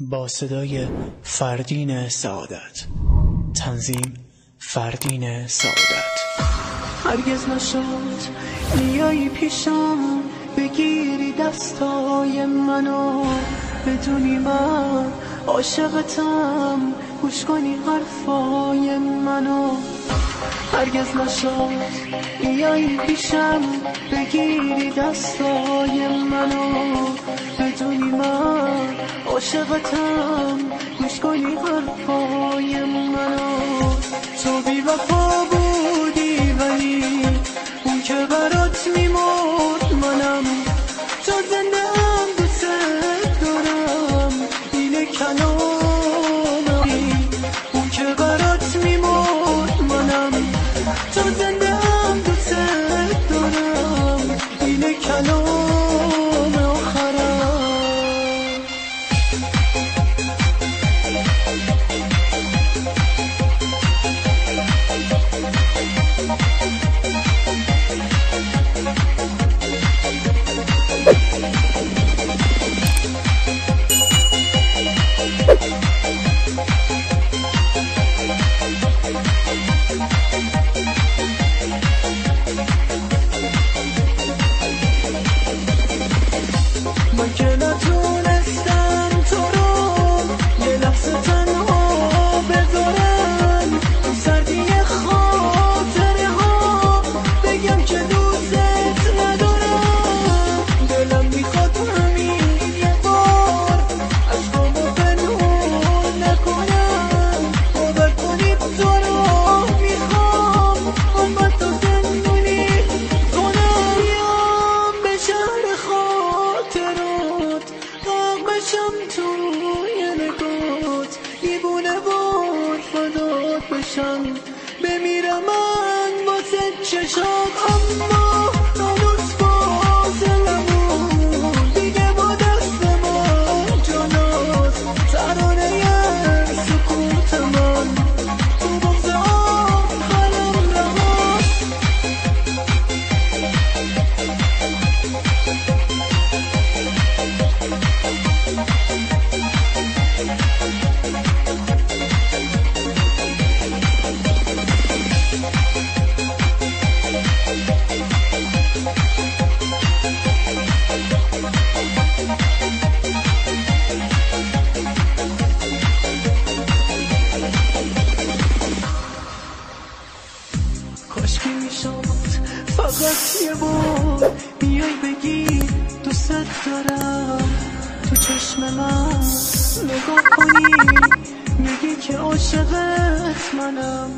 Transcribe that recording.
با صدای فردین سعادت. تنظیم فردین سعادت. هرگز نشد بیایی پیشم بگیری دستای منو، بدونی من عاشقتم، گوش کنی حرفای منو. هرگز نشد بیایی پیشم بگیری دستای منو، بدونی من عاشقتم، گوش کنی حرفای منو. تو بی وفا بودی ولی اون که برات میمرد منم، تو زنده هم دوست دارم، اینه کلامم. اون که برات میمرد منم، تو زنده هم دوست دارم، اینه کلام آخرم. من که نتونستم تو رو یه لحظه تنها بذارم، تو سردی خاطره ها بگم که دوست ندارم. دلم میخواد همین یه بار عشقامو پنهون نکنم، باور کنید تو رو میخوام اما تو زندونی کنم. بیام به شهر خاطرات بشم توی نگات، دیوونه وار فدات بشم، بمیرم من واسه چشات. اما هنوز فاصلمون دیگه با دست من جداست، ترانه سکوت من تو بغض آخرم رهاست. کاشکی میشد فقط یه بار بیای بگی دوست دارم، تو چشم من نگاه کنی میگی که عاشقت منم.